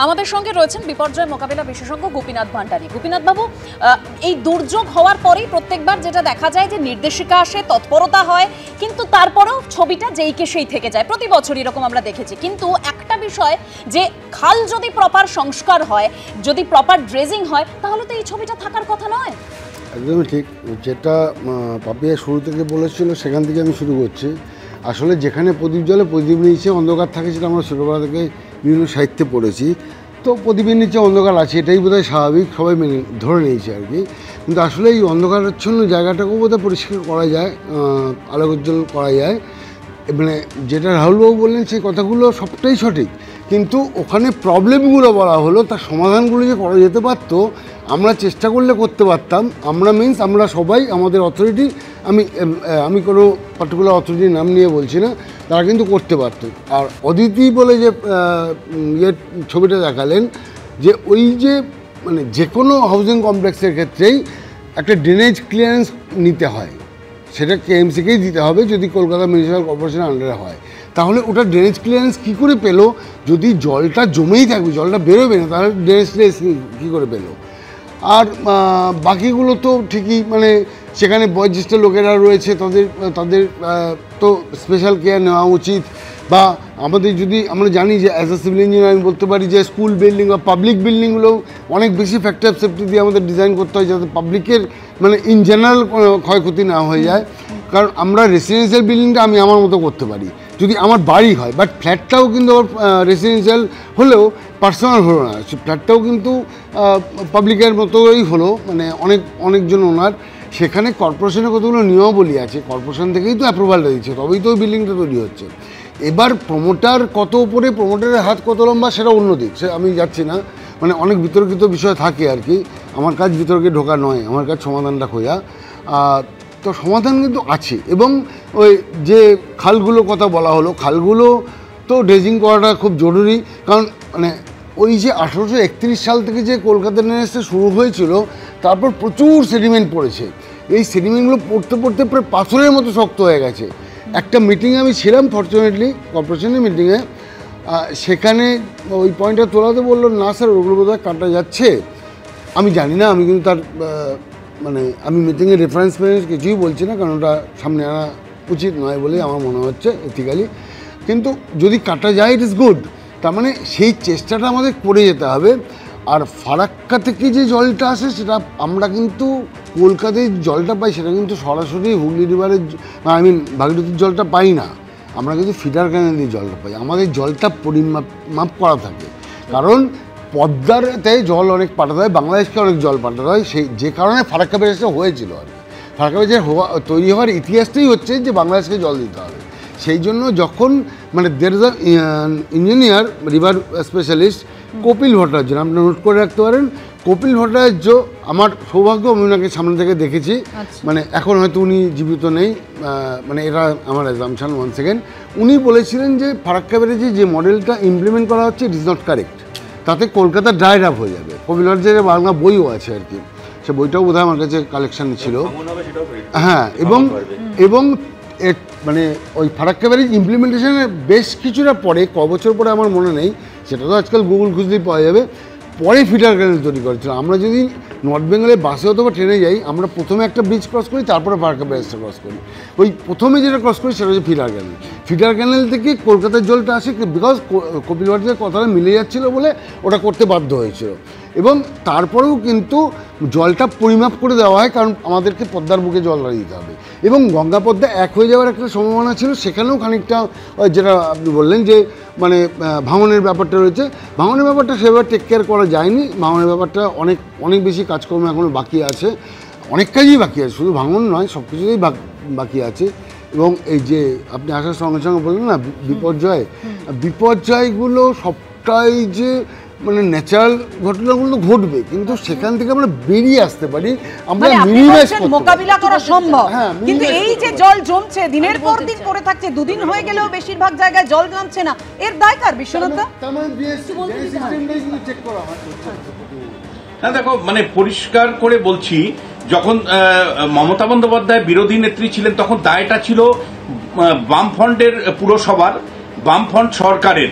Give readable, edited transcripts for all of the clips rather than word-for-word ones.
আমাদের সঙ্গে রয়েছেন বিপর্যয় মোকাবিলা বিশেষজ্ঞ গোপীনাথ ভান্ডারী। গোপীনাথ বাবু, এই দুর্যোগ হওয়ার পরেই প্রত্যেকবার যেটা দেখা যায় যে নির্দেশিকা আসে, তৎপরতা হয়, কিন্তু তারপরেও ছবিটা যেইকে সেই থেকে যায়। প্রতি বছর এরকম আমরা দেখেছি। কিন্তু একটা বিষয় যে খাল যদি প্রপার সংস্কার হয়, যদি প্রপার ড্রেজিং হয়, তাহলে তো এই ছবিটা থাকার কথা নয়। একদমই ঠিক। যেটা পাপিয়া শুরু থেকে বলেছিল সেখান থেকে আমি শুরু করছি। আসলে যেখানে প্রদীপ জ্বলে প্রদীপ নিচে অন্ধকার থাকে, সেটা আমরা ছোটোবেলা থেকে বিভিন্ন সাহিত্যে পড়েছি। তো প্রদীপের নিচে অন্ধকার আছে, এটাই বোধহয় স্বাভাবিক, সবাই মেনে ধরে নিয়েছে আর কি। কিন্তু আসলে এই অন্ধকারাচ্ছন্ন জায়গাটাকেও বোধহয় পরিষ্কার করা যায়, আলোকোজ্জ্বল করা যায়। মানে যেটা রাহুলবাবু বললেন সেই কথাগুলো সবটাই সঠিক, কিন্তু ওখানে প্রবলেমগুলো বলা হলো, তার সমাধানগুলো যে করা যেতে পারতো, আমরা চেষ্টা করলে করতে পারতাম। আমরা মিনস আমরা সবাই, আমাদের অথরিটি, আমি কোনো পার্টিকুলার অথরিটির নাম নিয়ে বলছি না, তারা কিন্তু করতে পারত। আর অদিতি বলে যে ছবিটা দেখালেন, যে ওই যে মানে যে কোনো হাউজিং কমপ্লেক্সের ক্ষেত্রেই একটা ড্রেনেজ ক্লিয়ারেন্স নিতে হয়, সেটা কেএমসিকেই দিতে হবে যদি কলকাতা মিউনিসিপ্যাল কর্পোরেশনের আন্ডারে হয়। তাহলে ওটা ড্রেনেজ ক্লিয়ারেন্স কী করে পেলো? যদি জলটা জমেই থাকবে, জলটা বেরোবে না, তাহলে ড্রেনেজ ক্লিয়ারেন্স কী করে পেলো? আর বাকিগুলো তো ঠিকই, মানে সেখানে বয়োজ্যেষ্ঠ লোকেরা রয়েছে, তাদের তো স্পেশাল কেয়ার নেওয়া উচিত। বা আমাদের যদি আমরা জানি যে অ্যাজ আ সিভিল ইঞ্জিনিয়ার আমি বলতে পারি যে স্কুল বিল্ডিং বা পাবলিক বিল্ডিংগুলো অনেক বেশি ফ্যাক্টর অফ সেফটি দিয়ে আমাদের ডিজাইন করতে হয়, যাতে পাবলিকের মানে ইন জেনারেল ক্ষয়ক্ষতি না হয়ে যায়। কারণ আমরা রেসিডেন্সিয়াল বিল্ডিংটা আমি আমার মতো করতে পারি যদি আমার বাড়ি হয়, বাট ফ্ল্যাটটাও কিন্তু রেসিডেন্সিয়াল হলেও পার্সোনাল হলো না, সে ফ্ল্যাটটাও কিন্তু পাবলিকের মতোই হলো, মানে অনেকজন ওনার। সেখানে কর্পোরেশনের কতগুলো নিয়মাবলী আছে, কর্পোরেশন থেকেই তো অ্যাপ্রুভালটা দিচ্ছে, তবেই তো ওই বিল্ডিংটা তৈরি হচ্ছে। এবার প্রমোটার কত উপরে, প্রমোটারের হাত কত লম্বা, সেটা অন্য দিক, সে আমি যাচ্ছি না। মানে অনেক বিতর্কিত বিষয় থাকে আর কি। আমার কাজ বিতর্কে ঢোকা নয়, আমার কাজ সমাধানটা খোঁজা। তো সমাধান কিন্তু আছে। এবং ওই যে খালগুলোর কথা বলা হলো, খালগুলো তো ড্রেজিং করাটা খুব জরুরি। কারণ মানে ওই যে 1831 সাল থেকে যে কলকাতা ড্রেনেজটা শুরু হয়েছিল, তারপর প্রচুর সেডিমেন্ট পড়েছে। এই সেডিমেন্টগুলো পড়তে পড়তে প্রায় পাথরের মতো শক্ত হয়ে গেছে। একটা মিটিংয়ে আমি ছিলাম, ফর্চুনেটলি কর্পোরেশনের মিটিংয়ে, সেখানে ওই পয়েন্টটা তোলাতে বললো, না স্যার ওগুলো বোধহয় কাটা যাচ্ছে। আমি জানি না, আমি কিন্তু তার মানে আমি মিটিংয়ে রেফারেন্স কিছুই বলছি না, কারণ ওটা সামনে আনা উচিত নয় বলেই আমার মনে হচ্ছে এথিক্যালি। কিন্তু যদি কাটা যায়, ইট ইজ গুড। তার মানে সেই চেষ্টাটা আমাদের করে যেতে হবে। আর ফারাক্কা থেকে যে জলটা আসে, সেটা আমরা কিন্তু কলকাতায় জলটা পাই, সেটা কিন্তু সরাসরি হুগলি রিভারের ভাগীরথীর জলটা পাই না, আমরা কিন্তু ফিডার ক্যানেল দিয়ে জলটা পাই। আমাদের জলটা পরিমাপ করা থাকে, কারণ পদ্মারতে জল অনেক পাঠাতে হয়, বাংলাদেশকে অনেক জল পাঠাতে হয়, সেই যে কারণে ফারাক্কা ব্যারেজটা হয়েছিল আর কি। ফারাক্কা ব্যারেজের তৈরি হওয়ার ইতিহাসটাই হচ্ছে যে বাংলাদেশকে জল দিতে হবে। সেই জন্য যখন মানে there is engineer river specialist Kapil Bhattacharya, আপনি নোট করে রাখতে পারেন। কপিল ভট্টাচার্য, আমার সৌভাগ্য, আমি ওনাকে সামনে থেকে দেখেছি। মানে এখন হয়তো উনি জীবিত নেই, মানে এটা আমার অ্যাজাম্পশন। 1 সেকেন্ড, উনি বলেছিলেন যে ফারাক্কা ব্যারেজে যে মডেলটা ইমপ্লিমেন্ট করা হচ্ছে, ইট ইজ নট কারেক্ট, তাতে কলকাতা ড্রাইড আপ হয়ে যাবে। কপিল ভট্টাচার্যের বাংলা বইও আছে আর কি, সে বইটাও বোধহয় আমার কাছে কালেকশানে ছিল। হ্যাঁ, এবং মানে ওই ফারাক্কা ব্যারেজ ইমপ্লিমেন্টেশনের বেশ কিছুটা পরে, বছর পরে আমার মনে নেই, সেটা তো আজকাল গুগল খুঁজলেই পাওয়া যাবে, পরে ফিডার ক্যানেল তৈরি করেছিল। আমরা যদি নর্থ বেঙ্গলে বাসে অথবা ট্রেনে যাই, আমরা প্রথমে একটা ব্রিজ ক্রস করি, তারপরে ফারাক্কা ব্যারেজটা ক্রস করি। ওই প্রথমে যেটা ক্রস করি সেটা হচ্ছে ফিডার ক্যানেল। ফিডার ক্যানেল থেকে কলকাতার জলটা আসে, বিকজ কপিল ভট্টাচার্যের কথাটা মিলে যাচ্ছিল বলে ওটা করতে বাধ্য হয়েছিল। এবং তারপরেও কিন্তু জলটা পরিমাপ করে দেওয়া হয়, কারণ আমাদেরকে পদ্মার বুকে জল দিতে হবে। এবং গঙ্গা পদ্মা এক হয়ে যাওয়ার একটা সম্ভাবনা ছিল, সেখানেও খানিকটা যেটা আপনি বললেন যে মানে ভাঙনের ব্যাপারটা রয়েছে, ভাঙনের ব্যাপারটা সেভাবে টেক কেয়ার করা যায়নি। ভাঙনের ব্যাপারটা অনেক বেশি কাজকর্ম এখনও বাকি আছে, অনেক কাজই বাকি আছে, শুধু ভাঙন নয়, সব কিছুতেই বাকি আছে। এবং এই যে আপনি আসার সঙ্গে সঙ্গে বললেন না বিপর্যয়গুলো সবটাই যে মানে ন্যাচারাল ঘটনাগুলো ঘটবে, কিন্তু সেখান থেকে আমরা বেরিয়ে আসতে পারি, আমরা মিনিমাইজ করতে পারি, মোকাবিলা করা সম্ভব। কিন্তু এই যে জল জমছে, দিনের পর দিন পড়ে থাকছে, দুদিন হয়ে গেলেও বেশিরভাগ জায়গায় জল নামছে না, এর দায় কার? বিশ্বনাথ, না দেখো, মানে পরিষ্কার করে বলছি, যখন মমতা বন্দ্যোপাধ্যায় বিরোধী নেত্রী ছিলেন, তখন দায়টা ছিল বামফ্রন্টের পুরসভার, বামফ্রন্ট সরকারের।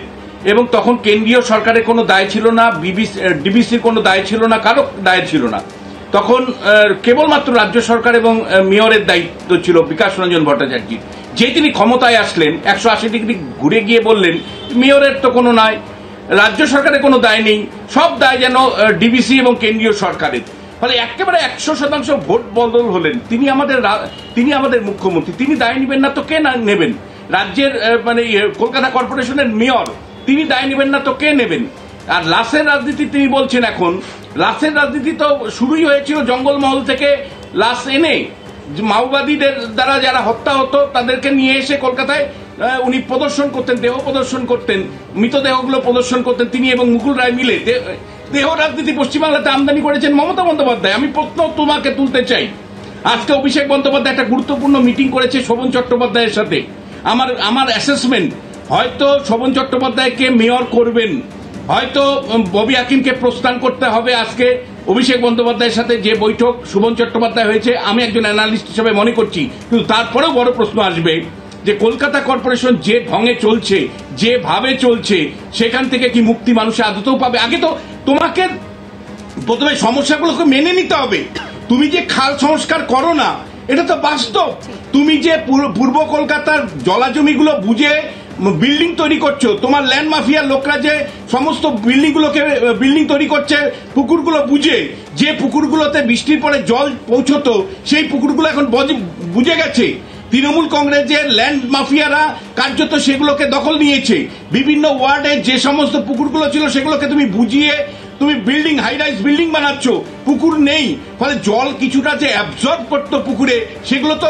এবং তখন কেন্দ্রীয় সরকারের কোনো দায় ছিল না, ডিবিসির কোনো দায় ছিল না, কারো দায় ছিল না। তখন কেবলমাত্র রাজ্য সরকার এবং মেয়রের দায়িত্ব ছিল বিকাশ রঞ্জন ভট্টাচার্যের। যে তিনি ক্ষমতায় আসলেন 180 ডিগ্রি ঘুরে গিয়ে বললেন মেয়রের তো কোনো নয়, রাজ্য সরকারের কোনো দায় নেই, সব দায় যেন ডিবিসি এবং কেন্দ্রীয় সরকারের। ফলে একেবারে 100% ভোট বদল হলেন। তিনি আমাদের মুখ্যমন্ত্রী, তিনি দায় নেবেন না তো কে নেবেন? রাজ্যের মানে কলকাতা কর্পোরেশনের মেয়র, তিনি দায় নেবেন না তো কে নেবেন? আর লাশের রাজনীতি তিনি বলছেন, এখন লাশের রাজনীতি তো শুরুই হয়েছিল জঙ্গলমহল থেকে লাশ এনে মাওবাদীদের দ্বারা যারা হত্যা হতো তাদেরকে নিয়ে এসে কলকাতায় উনি প্রদর্শন করতেন, দেহ প্রদর্শন করতেন, মৃতদেহগুলো প্রদর্শন করতেন তিনি এবং মুকুল রায় মিলে। দেহ রাজনীতি পশ্চিমবাংলাতে আমদানি করেছেন মমতা বন্দ্যোপাধ্যায়। আমি প্রশ্ন তোমাকে তুলতে চাই, আজকে অভিষেক বন্দ্যোপাধ্যায় একটা গুরুত্বপূর্ণ মিটিং করেছে শোভন চট্টোপাধ্যায়ের সাথে। আমার অ্যাসেসমেন্ট, হয়তো শোভন চট্টোপাধ্যায়কে মেয়র করবেন, হয়তো ববি হাকিমকে প্রস্থান করতে হবে। আজকে অভিষেক বন্দ্যোপাধ্যায়ের সাথে যে বৈঠক শোভন চট্টোপাধ্যায় হয়েছে, আমি একজন অ্যানালিস্ট হিসেবে মনে করছি, কিন্তু তারপরেও বড় প্রশ্ন আসবে যে কলকাতা কর্পোরেশন যে ঢঙে চলছে, যেভাবে চলছে, সেখান থেকে কি মুক্তি মানুষ আদতেও পাবে? আগে তো তোমাকে প্রথমে সমস্যাগুলোকে মেনে নিতে হবে। তুমি যে খাল সংস্কার করো না, এটা তো বাস্তব। তুমি যে পূর্ব কলকাতার জলাজমিগুলো বুঝে বিল্ডিং তৈরি করছো, তোমার ল্যান্ড মাফিয়ার লোকরা যে সমস্ত বিল্ডিং তৈরি করছে পুকুরগুলো বুঝে, যে পুকুরগুলোতে বৃষ্টির পরে জল পৌঁছতো সেই পুকুরগুলো এখন বুঝে গেছে। তৃণমূল কংগ্রেসের ল্যান্ড মাফিয়ারা কার্যত সেগুলোকে দখল নিয়েছে। বিভিন্ন ওয়ার্ডে যে সমস্ত পুকুরগুলো ছিল সেগুলোকে তুমি বুঝিয়ে তুমি বিল্ডিং, হাই রাইজ বিল্ডিং বানাচ্ছ, পুকুর নেই। ফলে জল কিছুটা যে অ্যাবজর্ব করতো পুকুরে, সেগুলো তো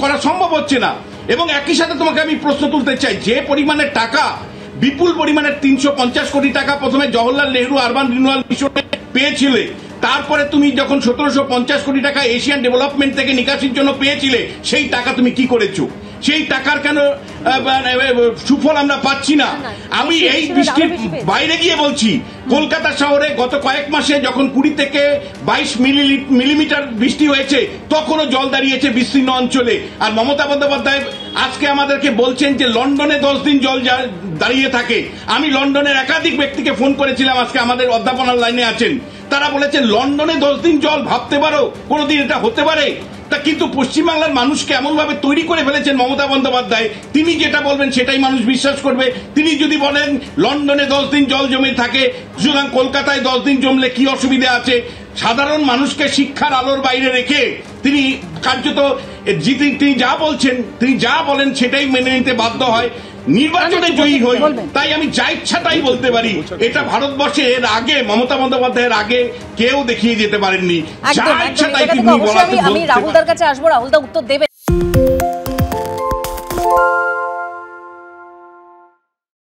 করা সম্ভব হচ্ছে না। এবং একই সাথে তোমাকে আমি প্রশ্ন তুলতে চাই, যে পরিমাণের টাকা, বিপুল পরিমাণের 350 কোটি টাকা প্রথমে জওহরলাল নেহরু আরবান রিনিউয়াল মিশনে পেয়েছিলে, তারপরে তুমি যখন 1750 কোটি টাকা এশিয়ান ডেভেলপমেন্ট থেকে নিকাশির জন্য পেয়েছিলে, সেই টাকা তুমি কি করেছো? সেই টাকার কেন সুফল আমরা পাচ্ছি না? আমি এই বৃষ্টির বাইরে গিয়ে বলছি, কলকাতা শহরে গত কয়েক মাসে যখন 20 থেকে 22 মিলিমিটার বৃষ্টি হয়েছে, তখনও জল দাঁড়িয়েছে বিস্তীর্ণ অঞ্চলে। আর মমতা বন্দ্যোপাধ্যায় আজকে আমাদেরকে বলছেন যে লন্ডনে 10 দিন জল দাঁড়িয়ে থাকে। আমি লন্ডনের একাধিক ব্যক্তিকে ফোন করেছিলাম, আজকে আমাদের অধ্যাপনার লাইনে আছেন, তারা বলেছেন লন্ডনে 10 দিন জল, ভাবতে পারো কোনোদিন এটা হতে পারে? তা কিন্তু পশ্চিমবাংলার মানুষকে এমন ভাবে তৈরি করে ফেলেছেন মমতা বন্দ্যোপাধ্যায়, তিনি যেটা বলবেন সেটাই মানুষ বিশ্বাস করবে। তিনি যদি বলেন লন্ডনে 10 দিন জল জমে থাকে, সুতরাং কলকাতায় 10 দিন জমলে কি অসুবিধা আছে? সাধারণ মানুষকে শিক্ষার আলোর বাইরে রেখে তিনি কার্যত তিনি যা বলছেন, তিনি যা বলেন সেটাই মেনে নিতে বাধ্য হয়। নির্বাচনে জয়ী হই, তাই আমি যা ইচ্ছা তাই বলতে পারি। এটা ভারতবর্ষে এর আগে মমতা বন্দ্যোপাধ্যায়ের আগে কেউ দেখিয়ে যেতে পারেননি। যা ইচ্ছা তাই তিনি বলতে। আমি রাহুলদার কাছে আসবো, রাহুলদা উত্তর দেবে।